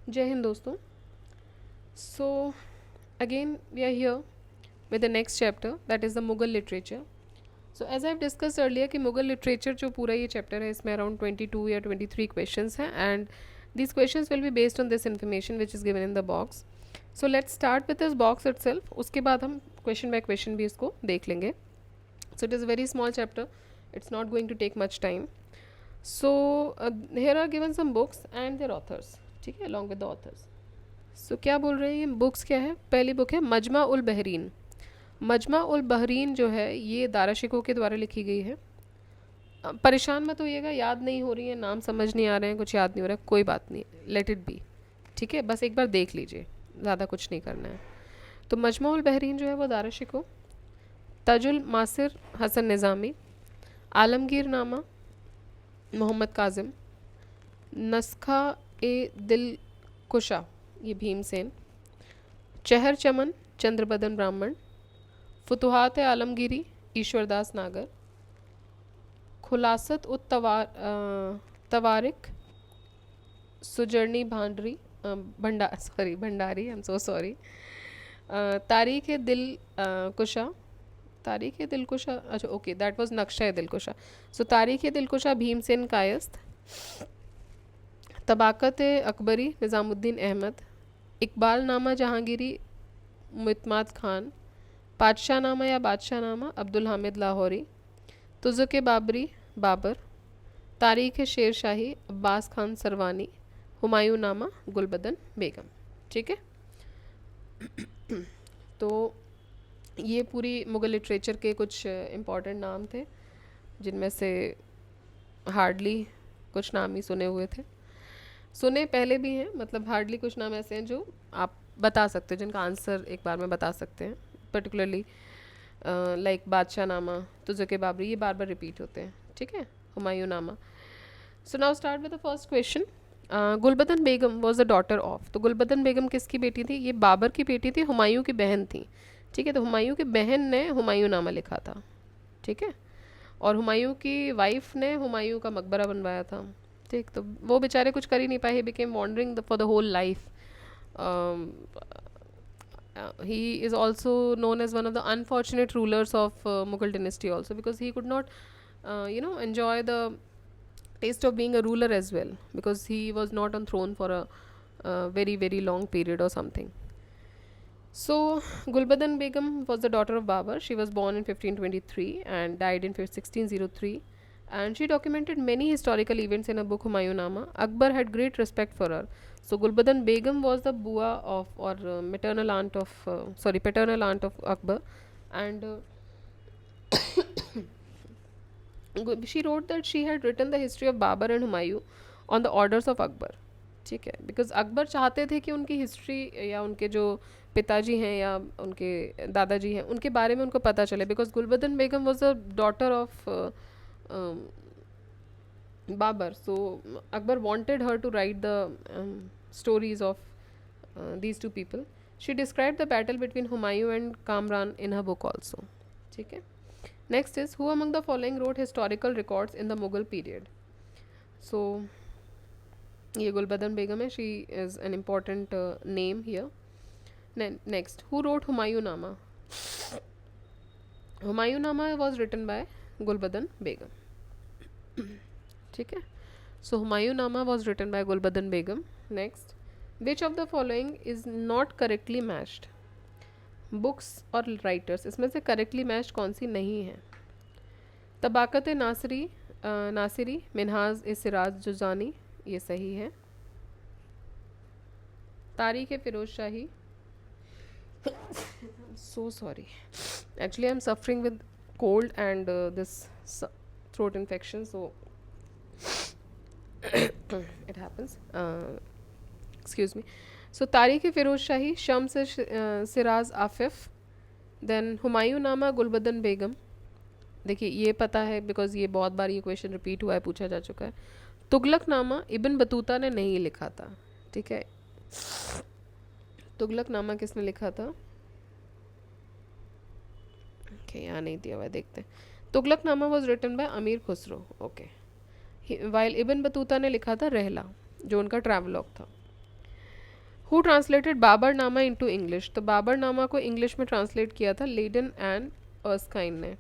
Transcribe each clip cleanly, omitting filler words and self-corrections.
जय हिंद दोस्तों. So again we are here with the next chapter, that is the Mughal literature. So as I've discussed earlier कि Mughal literature जो पूरा ये chapter है इसमें अराउंड 22 या 23 क्वेश्चंस हैं and these questions will be based on this information which is given in the box. So let's start with this box itself. उसके बाद हम क्वेश्चन बाय क्वेश्चन भी इसको देख लेंगे. So it is a very small chapter. It's not going to take much time. So here are given some books and their authors. ठीक है, along with the authors. So क्या बोल रहे हैं ये बुक्स क्या है. पहली बुक है मजमा उल बहरीन. मजमा उल बहरीन जो है ये दारा शिकोह के द्वारा लिखी गई है. परेशान मत होइएगा, याद नहीं हो रही है, नाम समझ नहीं आ रहे हैं, कुछ याद नहीं हो रहा है, कोई बात नहीं, लेट इट बी. ठीक है, बस एक बार देख लीजिए, ज़्यादा कुछ नहीं करना है. तो मजमा उल बहरीन जो है वो दारा शिकोह. तजुल मासिर हसन निज़ामी. आलमगीर नामा मोहम्मद काजिम. नस्खा ए दिल कुशा ये भीमसेन. चहर चमन चंद्रबदन ब्राह्मण. फुतुहात आलमगीरी ईश्वरदास नागर. खुलासत उत तवारिक सुजर्नी Bhandari Bhandari, I am so sorry. Tarikh Dil कुशा. तारीख दिल कुशा, अच्छा ओके, दैट वाज नक्शा दिल कुशा. सो तारीख दिल कुशा भीमसेन कायस्थ. तबाकत अकबरी निज़ामुद्दीन अहमद. इकबाल नामा जहांगीरी मुतमाद खान. पातशाह नामा या बादशाह नामा अब्दुल हामिद लाहौरी. तुज़ुक बाबरी बाबर. तारीख शेर शाही अब्बास खान सरवानी. हुमायूं नामा गुलबदन बेगम. ठीक है. तो ये पूरी मुग़ल लिटरेचर के कुछ इम्पॉर्टेंट नाम थे जिनमें से हार्डली कुछ नाम ही सुने हुए थे. सुने पहले भी हैं, मतलब हार्डली कुछ नाम ऐसे हैं जो आप बता सकते हो, जिनका आंसर एक बार में बता सकते हैं. पर्टिकुलरली लाइक बादशाह नामा, तुज़ुक बाबरी, ये बार बार रिपीट होते हैं. ठीक है. हुमायूं नामा. So now start with the first question. Gulbadan Begum was the daughter of. तो गुलबदन बेगम किसकी बेटी थी? ये बाबर की बेटी थी, हुमायूं की बहन थी. ठीक है. तो हुमायूं की बहन ने हुमायूं नामा लिखा था. ठीक है. और हुमायूं की वाइफ ने हुमायूं का मकबरा बनवाया था. ठीक. तो वो बेचारे कुछ कर ही नहीं पाए. ही became wondering for the whole life. He is also known as one of the unfortunate rulers of Mughal dynasty also, because he could not enjoy the taste of being a ruler as well, because he was not on throne for a very very long period or something. So Gulbadan Begum was the daughter of Babur. She was born in 1523 and died in 1603, and she documented many historical events in a book Humayun-Nama. Akbar had great respect for her. So Gulbadan Begum was the bua of, or paternal aunt of Akbar, and she wrote that she had written the history of Babur and Humayun on the orders of Akbar. ठीक है. Because Akbar चाहते थे कि उनकी history या उनके जो पिताजी हैं या उनके दादाजी हैं उनके बारे में उनको पता चले, because Gulbadan Begum was a daughter of Babur. So Akbar wanted her to write the stories of these two people. She described the battle between Humayun and Kamran in her book also. ठीक है. Next is, who among the following wrote historical records in the Mughal period? So ये गुलबदन बेगम है. She is an important name here. Next, who wrote Humayun nama? Humayun nama was written by Gulbadan Begum. ठीक है. So Humayun nama was written by Gulbadan Begum. Next, which of the following is not correctly matched? Books और writers, इसमें से correctly matched कौन सी नहीं है? तबाकत नासिरी मिनहाज ए सिराज जुजानी, ये सही है. Tarikh Firoz Shahi, so sorry, actually I am suffering with cold and this throat infection, so it happens, excuse me. So Tarikh Firoz Shahi, Shams Siraj Afif. Then Humayun nama Gulbadan Begum. देखिए ये पता है बिकॉज ये बहुत बार ये क्वेश्चन रिपीट हुआ है, पूछा जा चुका है. तुगलकनामा इब्न बतूता ने नहीं लिखा था. ठीक है. तुगलकनामा किसने लिखा था? ओके, यहाँ नहीं दिया हुआ है, देखते हैं. तुगलकनामा वॉज रिटन बाय अमीर Khusro. Okay. While Ibn Battuta ने लिखा था रहला, जो उनका ट्रैवलॉग था. Who translated Baburnama into English? तो बाबरनामा को इंग्लिश में ट्रांसलेट किया था लेडन एंड अर्स्काइन ने।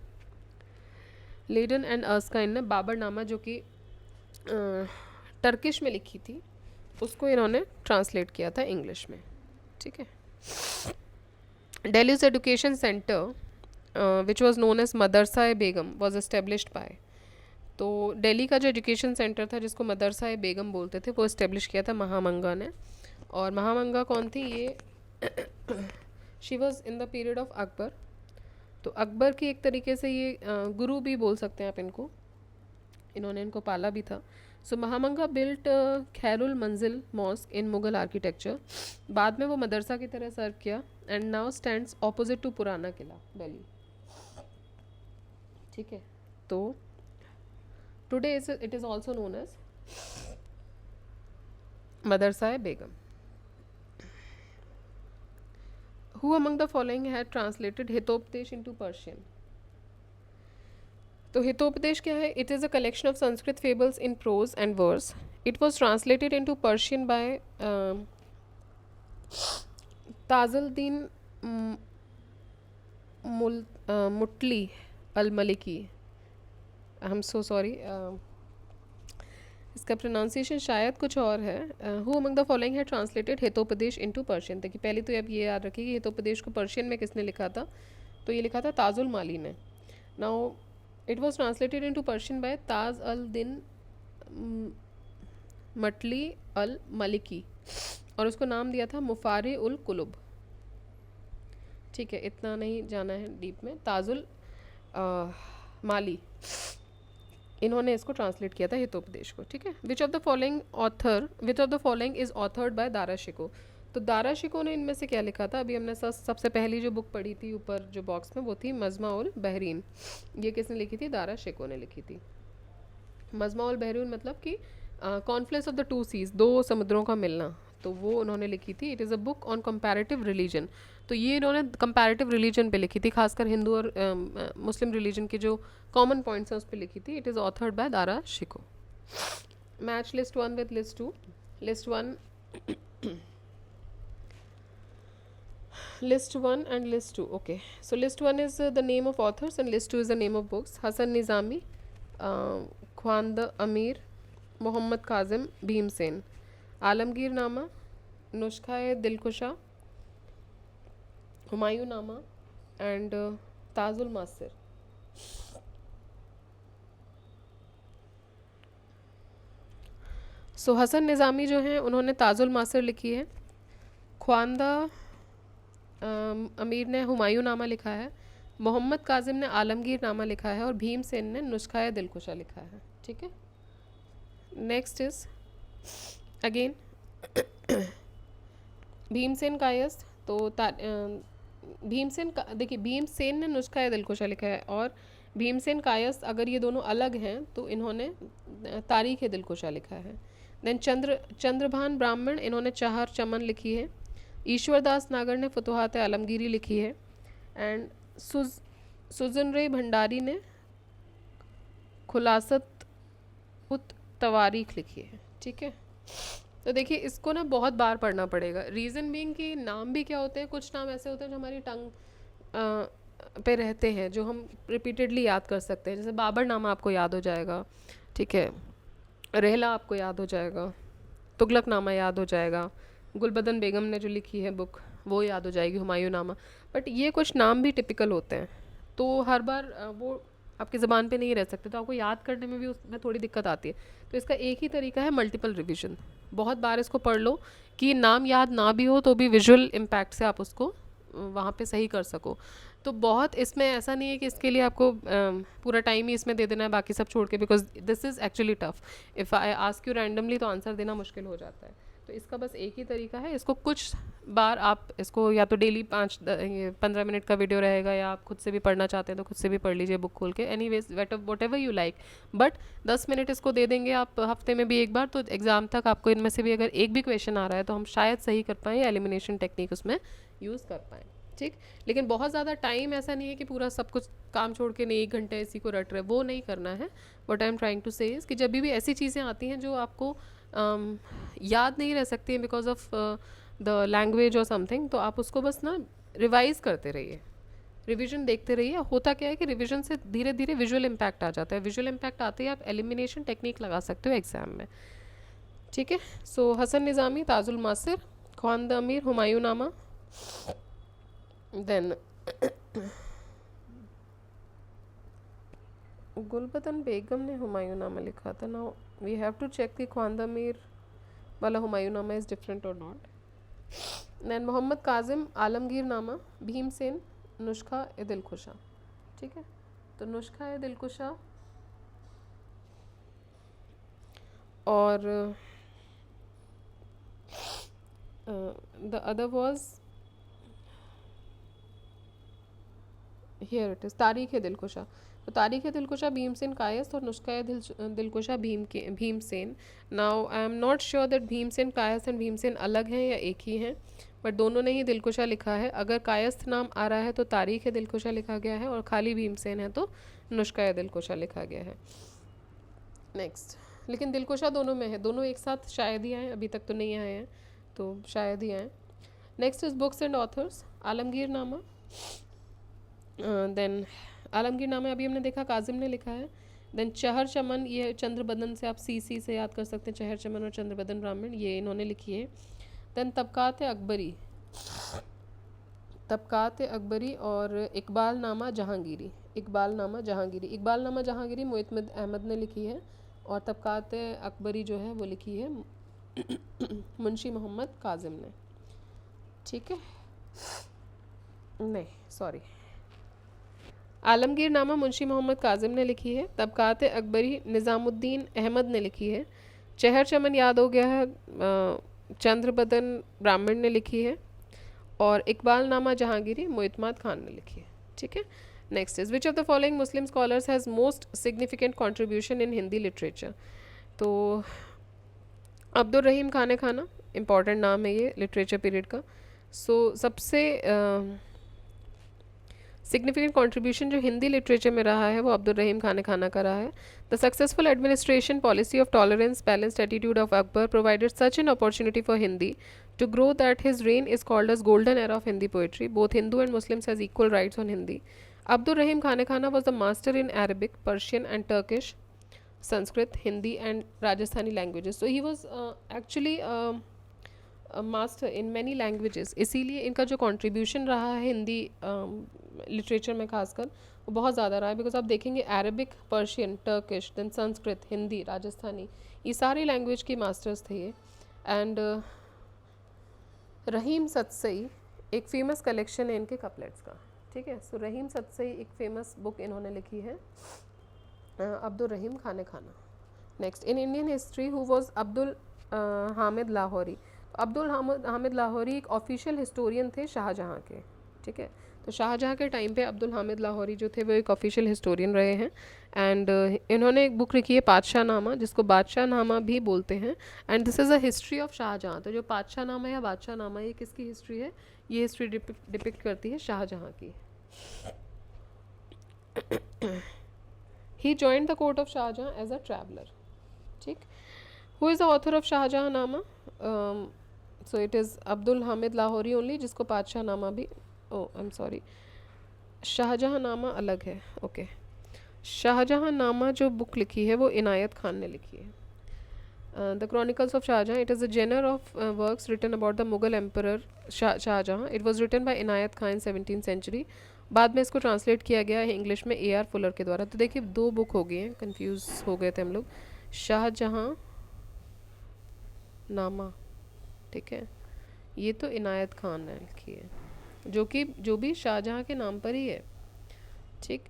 लेडन एंड अर्स्काइन ने बाबरनामा, जो कि टर्किश में लिखी थी, उसको इन्होंने ट्रांसलेट किया था इंग्लिश में। ठीक है। Delhi's education center, which was known as मदरसा-ए-बेगम, was established by। तो दिल्ली का जो एजुकेशन सेंटर था जिसको मदरसा-ए-बेगम बोलते थे, वो इस्टेब्लिश किया था महामंगा ने। और महामंगा कौन थी? ये she was in the period of Akbar. तो अकबर की एक तरीके से ये गुरु भी बोल सकते हैं आप इनको, इन्होंने इनको पाला भी था। सो महामंगा बिल्ट खैरुल मंजिल मॉस्क इन मुगल आर्किटेक्चर। बाद में वो मदरसा की तरह सर्व किया and now stands opposite to Purana Qila Delhi. ठीक है। तो today it is also known as Madrasa-e-Begum. Who among the following had translated Hitopadesha into Persian? तो हितोपदेश क्या है? It is a collection of Sanskrit fables in prose and verse. It was translated into Persian by Tajuddin Mutli Al-Maliki. I am so sorry, इसका pronunciation शायद कुछ और है। Who among the following है translated Hitopadesha into Persian? देखिए पहले तो अब ये याद रखिए कि हितोपदेश को पर्शियन में किसने लिखा था, तो ये लिखा था ताजुल माली ने। Now it was translated into Persian by Taj al Din Mutli Al Maliki और उसको नाम दिया था मुफारे उल कुलुब। ठीक है, इतना नहीं जाना है डीप में। ताजुल माली, इन्होंने इसको ट्रांसलेट किया था हितोपदेश को। ठीक है। विच of the following is authored bye Dara Shikoh? तो दारा शिको ने इनमें से क्या लिखा था? अभी हमने सबसे पहली जो बुक पढ़ी थी ऊपर जो बॉक्स में, वो थी मजमा उल बहरीन। ये किसने लिखी थी? दारा शिको ने लिखी थी। मजमा उल बहरीन मतलब कि confluence of the two seas, दो समुद्रों का मिलना, तो वो उन्होंने लिखी थी। It is a book on comparative religion. तो ये इन्होंने कंपैरेटिव रिलीजन पे लिखी थी, खासकर हिंदू और मुस्लिम रिलीजन के जो कॉमन पॉइंट्स हैं उस पर लिखी थी। It is authored bye Dara Shikoh. Match list 1 with list 2। List 1 and list 2. Okay, so list 1 is the name of authors and list 2 is the name of books. Hasan Nizami, ख्वांद अमीर, मोहम्मद काजिम, भीमसेन। आलमगीर नामा, नुस्खा दिलकुशा, हुमायूं नामा एंड ताजुल मासिर। सो हसन निज़ामी जो हैं उन्होंने ताजुल मासिर लिखी है, ख्वांदा अमीर ने हुमायूं नामा लिखा है, मोहम्मद काजिम ने आलमगीर नामा लिखा है और भीमसेन ने नुस्खा दिलकुशा लिखा है। ठीक है। Next is again Bhimsen Kayastha. तो देखिए भीमसेन ने नुस्खा दिलकुशा लिखा है और भीमसेन कायस्थ, अगर ये दोनों अलग हैं तो इन्होंने तारीख दिलकुशा लिखा है। देन चंद्रभान ब्राह्मण, इन्होंने चाहर चमन लिखी है। ईश्वरदास नागर ने फुतुहात आलमगीरी लिखी है एंड सुजन रे भंडारी ने खुलासत उत तवारीख लिखी है। ठीक है। तो देखिए इसको ना बहुत बार पढ़ना पड़ेगा। रीज़न बीइंग कि नाम भी क्या होते हैं, कुछ नाम ऐसे होते हैं जो हमारी टंग पे रहते हैं, जो हम रिपीटेडली याद कर सकते हैं। जैसे बाबर नामा आपको याद हो जाएगा, ठीक है, रहला आपको याद हो जाएगा, तुगलक नामा याद हो जाएगा, गुलबदन बेगम ने जो लिखी है बुक वो याद हो जाएगी, हुमायूं नामा। बट ये कुछ नाम भी टिपिकल होते हैं, तो हर बार वो आपकी ज़बान पे नहीं रह सकते, तो आपको याद करने में भी उसमें थोड़ी दिक्कत आती है। तो इसका एक ही तरीका है मल्टीपल रिवीजन। बहुत बार इसको पढ़ लो कि नाम याद ना भी हो तो भी विजुअल इम्पैक्ट से आप उसको वहाँ पे सही कर सको। तो बहुत इसमें ऐसा नहीं है कि इसके लिए आपको पूरा टाइम ही इसमें दे देना है बाकी सब छोड़ के, because this is actually tough. If I ask you randomly तो आंसर देना मुश्किल हो जाता है। तो इसका बस एक ही तरीका है, इसको कुछ बार आप इसको या तो डेली 15 मिनट का वीडियो रहेगा, या आप खुद से भी पढ़ना चाहते हैं तो खुद से भी पढ़ लीजिए बुक खोल के। Anyways what ever you like, but 10 minute इसको दे देंगे आप हफ्ते में भी एक बार, तो एग्ज़ाम तक आपको इनमें से भी अगर एक भी क्वेश्चन आ रहा है तो हम शायद सही कर पाएँ, एलिमिनेशन टेक्निक उसमें यूज़ कर पाएँ। ठीक। लेकिन बहुत ज़्यादा टाइम ऐसा नहीं है कि पूरा सब कुछ काम छोड़ के नहीं 1 घंटे इसी को रट रहे, वो नहीं करना है। What I am trying to say is कि जब भी ऐसी चीज़ें आती हैं जो आपको याद नहीं रह सकती हैं बिकॉज ऑफ द लैंग्वेज और समथिंग, तो आप उसको बस ना रिवाइज करते रहिए, रिवीजन देखते रहिए। होता क्या है कि रिवीजन से धीरे धीरे विजुअल इम्पैक्ट आ जाता है, विजुअल इम्पैक्ट आते ही आप एलिमिनेशन टेक्निक लगा सकते हो एग्जाम में। ठीक है, सो हसन निज़ामी, ताजुल मासिर, ख्वांद अमीर, हुमायूं नामा, देन गुलबदन बेगम ने हुमायूं नामा लिखा था। Now we have to check the Khwand Amir वाला हुमायूं नामा इज़ डिफरेंट और नॉट। देन मोहम्मद काजिम, आलमगीर नामा, भीमसेन, नुस्खा ए दिलकुशा। ठीक है, तो नुस्खा ए दिलकुशा और the other was here it is तारीख ए दिलकुशा। तो तारीख ए दिलकुशा भीमसेन कायस्थ और Nuskha e Dilkusha Bhimsen. Now I am not sure that Bhimsen Kayastha and Bhimsen अलग हैं या एक ही हैं, बट दोनों ने ही दिलकुशा लिखा है। अगर कायस्थ नाम आ रहा है तो तारीख ए दिलकुशा लिखा गया है, और खाली भीमसेन है तो नुस्खा ए दिलकुशा लिखा गया है। नेक्स्ट, लेकिन दिलकुशा दोनों में है, दोनों एक साथ शायद ही आए, अभी तक तो नहीं आए हैं, तो शायद ही आए। Next is books and authors, Alamgir नामा, देन आलमगीर नामा अभी हमने देखा काजिम ने लिखा है। देन चहर चमन, ये चंद्र बदन से आप सी से याद कर सकते हैं, चहर चमन और चंद्र बदन ब्राह्मण, ये इन्होंने लिखी है। देन तबकात अकबरी, तबकात अकबरी और इकबाल नामा जहांगीरी, इकबाल नामा जहांगीरी, इकबाल नामा जहांगीरी मुइतमिद अहमद ने लिखी है, और तबकात अकबरी जो है वो लिखी है मुंशी मोहम्मद काजिम ने। ठीक है, नहीं सॉरी, आलमगीर नामा मुंशी मोहम्मद काजिम ने लिखी है, तबकात अकबरी निज़ामुद्दीन अहमद ने लिखी है, चहर चमन याद हो गया है चंद्र बदन ब्राह्मण ने लिखी है, और इकबाल नामा जहांगीरी मुइतमाद खान ने लिखी है। ठीक है, next is which of the following Muslim scholars has most significant contribution in Hindi literature. तो अब्दुल रहीम खाने खाना इम्पॉर्टेंट नाम है ये लिटरेचर पीरियड का। सो सबसे सिग्निफिकेंट कंट्रीब्यूशन जो हिंदी लिटरेचर में रहा है वो अब्दुल रहीम खाने खाना का रहा है। The successful administration policy of tolerance balanced attitude of Akbar provided such an opportunity for Hindi to grow that his reign is called as golden era of Hindi poetry. Both Hindu and Muslims has equal rights on Hindi. Abdul Rahim Khane Khana was the master in Arabic, Persian and Turkish, Sanskrit, Hindi and Rajasthani languages. So he was actually a master in many languages. इसीलिए इनका जो contribution रहा है Hindi literature में खासकर वो बहुत ज़्यादा रहा है, बिकॉज आप देखेंगे Arabic, Persian, Turkish, then Sanskrit, Hindi, Rajasthani, ये सारी लैंग्वेज के मास्टर्स थे ये। एंड रहीम सतसई एक फ़ेमस कलेक्शन है इनके कपलेट्स का। ठीक है, सो रहीम सतसई एक फ़ेमस बुक इन्होंने लिखी है, अब्दुल रहीम खाने खाना। Next, in Indian history who was Abdul Hamid Lahori. Abdul Hamid Lahori एक ऑफिशियल हिस्टोरियन थे शाहजहाँ के। ठीक है, तो शाहजहाँ के टाइम पे अब्दुल हामिद लाहौरी जो थे वो एक ऑफिशियल हिस्टोरियन रहे हैं। एंड इन्होंने एक बुक लिखी है बादशाह नामा, जिसको बादशाह नामा भी बोलते हैं, and this is a history of Shahjahan. तो जो बादशाह नामा या बादशाह नामा ये किसकी हिस्ट्री है, ये हिस्ट्री डिपिक्ट करती है शाहजहाँ की। He joined the court of Shahjahan as a traveller. ठीक, who is the author of Shahjahan Nama, so it is Abdul Hamid Lahori only, जिसको बादशाह नामा भी, आई एम सॉरी, शाहजहाँ नामा अलग है। ओके, शाहजहाँ नामा जो बुक लिखी है वो इनायत खान ने लिखी है। The chronicles of Shahjahan, it is a genre of works written about the Mughal emperor Shahjahan. It was written by Inayat Khan 17th century. बाद में इसको ट्रांसलेट किया गया है इंग्लिश में AR फुलर के द्वारा। तो देखिए दो बुक हो गई हैं, कंफ्यूज हो गए थे हम लोग। शाहजहाँ नामा, ठीक है, ये तो इनायत खान ने लिखी है, जो भी शाहजहाँ के नाम पर ही है। ठीक,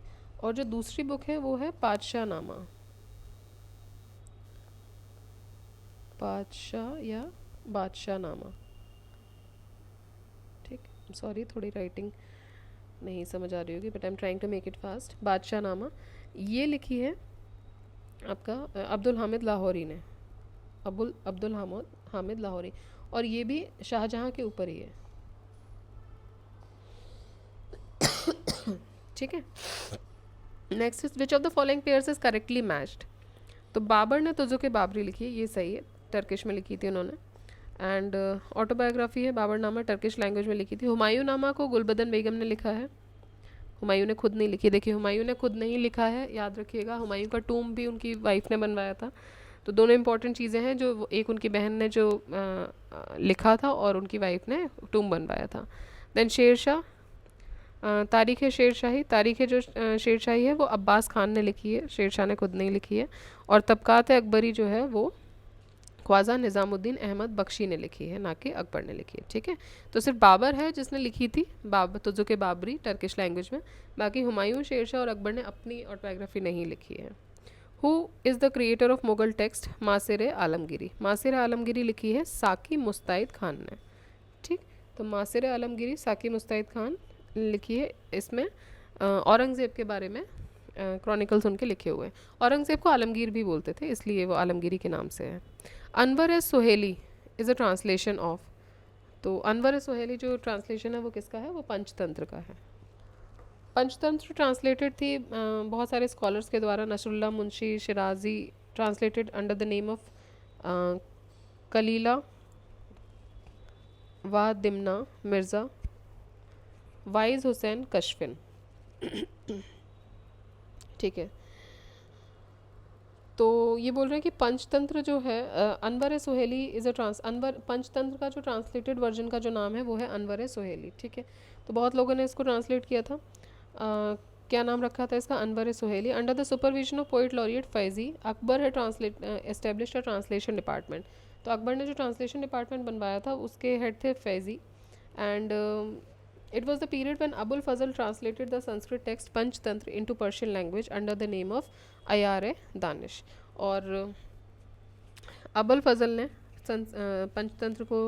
और जो दूसरी बुक है वो है बादशाह नामा, बादशाह या बादशाह नामा। ठीक, सॉरी थोड़ी राइटिंग नहीं समझ आ रही होगी, but I am trying to make it fast. Badshahnama ये लिखी है आपका अब्दुल हामिद लाहौरी ने, अब्दुल हामिद लाहौरी, और ये भी शाहजहाँ के ऊपर ही है। ठीक है, next is which of the following pairs is correctly matched. तो बाबर ने तुजुक बाबरी लिखी है, ये सही है, टर्किश में लिखी थी उन्होंने। एंड ऑटोबायोग्राफी है, बाबरनामा टर्किश लैंग्वेज में लिखी थी। हुमायूं नामा को गुलबदन बेगम ने लिखा है, हुमायूं ने खुद नहीं लिखी। देखिए हुमायूं ने खुद नहीं लिखा है, याद रखिएगा। हुमायूं का टूम भी उनकी वाइफ ने बनवाया था। तो दोनों इंपॉर्टेंट चीज़ें हैं, जो एक उनकी बहन ने जो लिखा था और उनकी वाइफ ने टूम बनवाया था। देन शेरशाह, तारीख़ शेरशाही, तारीख़ जो शेरशाही है वो अब्बास खान ने लिखी है, शेरशाह ने खुद नहीं लिखी है। और तबकात अकबरी जो है वो ख्वाजा निज़ामुद्दीन अहमद बख्शी ने लिखी है, ना कि अकबर ने लिखी है। ठीक है, तो सिर्फ बाबर है जिसने लिखी थी तुजुक बाबरी टर्किश लैंग्वेज में। बाकी हुमायूं, शेरशाह और अकबर ने अपनी ऑटोबायोग्राफी नहीं लिखी है। Who is the creator of Mughal text? Maasir Alamgiri. Maasir Alamgiri लिखी है साकी मुस्तैद खान ने। ठीक, तो मासिर आलमगिरी, साकी मुस्तैद खान लिखी है। इसमें औरंगज़ेब के बारे में क्रॉनिकल्स उनके लिखे हुए हैं। औरंगज़ेब को आलमगीर भी बोलते थे, इसलिए वो आलमगिरी के नाम से है। Anwar e Suhaili is a translation of, तो अनवर ए सुहेली जो ट्रांसलेशन है वो किसका है? वो पंचतंत्र का है। पंचतंत्र ट्रांसलेटेड थी बहुत सारे स्कॉलर्स के द्वारा। Nasrullah Munshi Shirazi translated under the name of Kalila wa Dimna Mirza Waiz Hussain Kashifi. ठीक है, तो ये बोल रहे हैं कि पंचतंत्र जो है अनवर सुहेली इज़ अ अनवर, पंचतंत्र का जो ट्रांसलेटेड वर्जन का जो नाम है वो है अनवर सुहेली। ठीक है, तो बहुत लोगों ने इसको ट्रांसलेट किया था। क्या नाम रखा था इसका? Anwar Suhaili. Under the supervision of poet laureate Faizi, Akbar है translate established a translation department. तो अकबर ने जो ट्रांसलेशन डिपार्टमेंट बनवाया था उसके हेड थे Faizi. And it was the period when Abul Fazl translated the Sanskrit text Panchtantra into Persian language under the name of Ayar Danish। और अबुल फजल ने पंचतंत्र को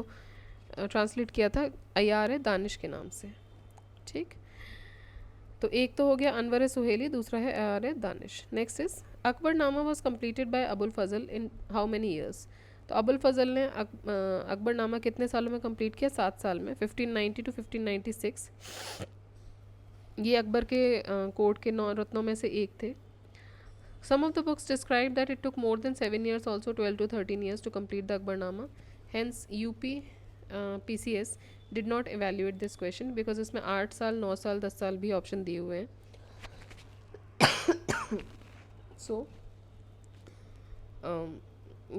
ट्रांसलेट किया था अयार दानिश के नाम से। ठीक, तो एक तो हो गया अनवर सुहेली, दूसरा है Ayar Danish. Next is Akbarnama was completed by Abul Fazl in how many years? तो अबुल फजल ने अकबरनामा कितने सालों में कंप्लीट किया? 7 साल में, 1590 टू 1596। ये अकबर के कोर्ट के 9 रत्नों में से एक थे। Some of the books describe that it took more than 7 years, also 12 to 13 years to complete the Akbarnama. Hence UP PCS did not evaluate this question because इसमें 8 साल, 9 साल, 10 साल भी ऑप्शन दिए हुए हैं। So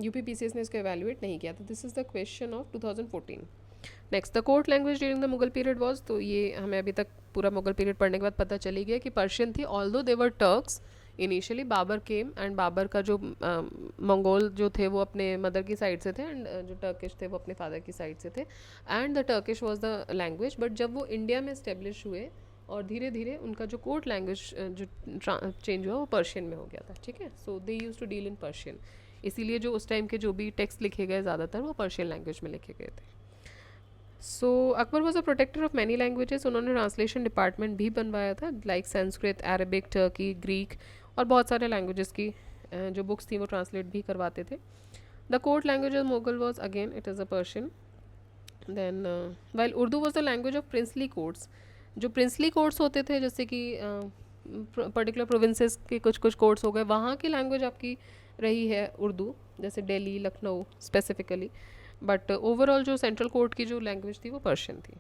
UP PCS ने इसको evaluate नहीं किया था। This is the question of 2014. Next, the court language during the Mughal period was, तो ये हमें अभी तक पूरा मुगल पीरियड पढ़ने के बाद पता चली गया कि पर्शियन थी। Although they were Turks initially, Babur came and Babur का जो मंगोल जो थे वो अपने मदर की साइड से थे एंड जो टर्किश थे वो अपने फादर की साइड से थे। And the Turkish was the language, but जब वो इंडिया में इस्टेब्लिश हुए और धीरे धीरे उनका जो कोर्ट लैंग्वेज जो चेंज हुआ वो पर्शियन में हो गया था। ठीक है, so they use to deal in Persian, इसीलिए जो उस टाइम के जो भी टेक्स्ट लिखे गए ज़्यादातर वो पर्शियन लैंग्वेज में लिखे गए थे। So Akbar was a protector of many languages. उन्होंने ट्रांसलेशन डिपार्टमेंट भी बनवाया था, like Sanskrit, Arabic, Turkey, Greek और बहुत सारे लैंग्वेजेस की जो बुक्स थी वो ट्रांसलेट भी करवाते थे। The court language of Mughal was again it is a Persian. Then while Urdu was the language of princely courts. जो प्रिंसली कोर्ट्स होते थे, जैसे कि पर्टिकुलर प्रोविंसेस के कुछ कुछ कोर्ट्स हो गए, वहाँ की लैंग्वेज आपकी रही है उर्दू, जैसे Delhi, Lucknow specifically. But overall जो सेंट्रल कोर्ट की जो लैंग्वेज थी वो पर्शियन थी।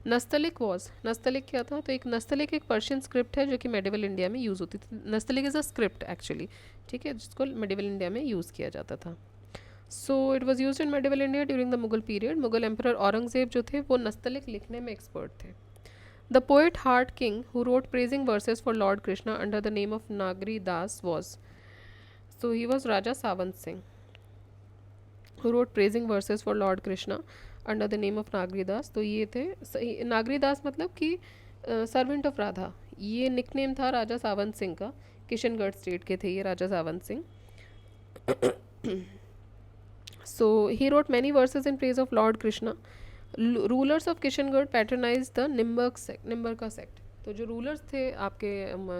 नस्तलिक वॉज, नस्तलिक क्या था? तो एक नस्तलिक एक पर्शियन स्क्रिप्ट है जो कि मेडिवल इंडिया में यूज़ होती थी। Nastaliq is a script actually, ठीक है, जिसको मेडिवल इंडिया में यूज़ किया जाता था। So it was use in medieval India during the Mughal period. Mughal emperor Aurangzeb जो थे वो नस्तलिक लिखने में एक्सपर्ट थे। The poet heart king who wrote praising versus for Lord Krishna under the name of Nagari Das was, so he was Raja Sawant Singh who wrote praising verses for Lord Krishna under the name of नागरी दास। तो ये थे नागरी दास मतलब कि servant of Radha, ये nickname था राजा सावंत सिंह का। Kishangarh state के थे ये Raja Sawant Singh. So he wrote many verses in praise of lord Krishna. Rulers of Kishangarh patronize the Nimbark sect, Nimbar का सेक्ट। तो जो रूलर्स थे आपके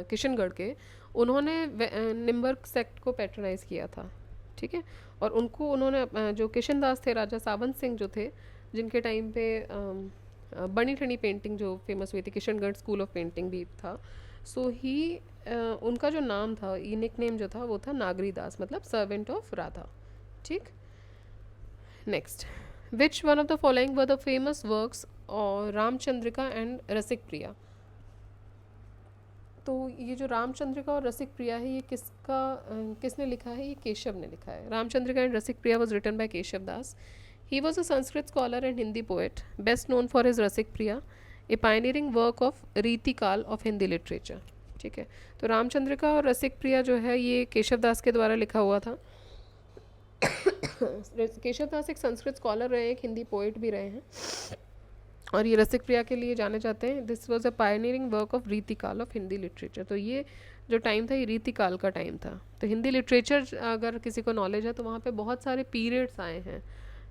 किशनगढ़ के, उन्होंने निम्बर्क सेक्ट को पैटर्नाइज किया था। ठीक है, और उनको उन्होंने जो किशन दास थे, राजा सावंत सिंह जो थे, जिनके टाइम पे बनी ठनी पेंटिंग जो फेमस हुई थी, किशनगढ़ स्कूल ऑफ पेंटिंग भी था। सो ही उनका जो नाम था, ये निक नेम जो था वो था नागरी दास, मतलब सर्वेंट ऑफ राधा। ठीक, next, which one of the following were the famous works और रामचंद्रिका एंड रसिक प्रिया। तो ये जो रामचंद्रिका और रसिक प्रिया है, ये किसने लिखा है? ये केशव ने लिखा है। Ramchandrika and Rasik Priya was written by Keshav Das. He was a Sanskrit scholar and Hindi poet, best known for his Rasik Priya, a pioneering work of Ritikal of Hindi literature. ठीक है, तो रामचंद्रिका और रसिक प्रिया जो है ये केशव दास के द्वारा लिखा हुआ था। केशव दास एक संस्कृत स्कॉलर रहे हैं, एक हिंदी पोएट भी रहे हैं, और ये रसिक प्रिया के लिए जाने जाते हैं। This was a pioneering work of Ritikal of Hindi literature. तो ये जो टाइम था ये रीतिकाल का टाइम था। तो हिंदी लिटरेचर अगर किसी को नॉलेज है तो वहाँ पे बहुत सारे पीरियड्स आए हैं।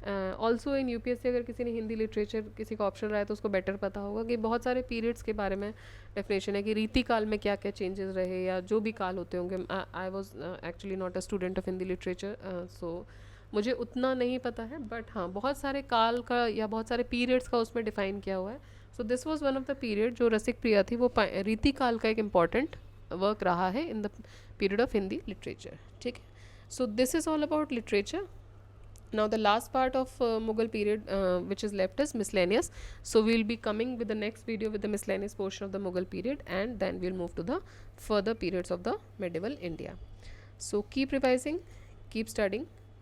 ऑल्सो इन यूपीएससी अगर किसी ने हिंदी लिटरेचर किसी का ऑप्शन रहा है तो उसको बेटर पता होगा कि बहुत सारे पीरियड्स के बारे में डेफिनेशन है कि रीतिकाल में क्या क्या चेंजेस रहे या जो भी काल होते होंगे। I was actually not a student of Hindi literature, so मुझे उतना नहीं पता है, बट हाँ बहुत सारे काल का या बहुत सारे पीरियड्स का उसमें डिफाइन किया हुआ है। So this was one of the period जो रसिक प्रिया थी, वो रीति काल का एक इम्पॉर्टेंट वर्क रहा है in the period of Hindi literature. ठीक है, so this is all about literature. Now the last part of Mughal period which is left is miscellaneous. So we'll be coming with the next video with the miscellaneous portion of the Mughal period, and then we'll move to the further periods of the medieval India. So keep revising, keep studying.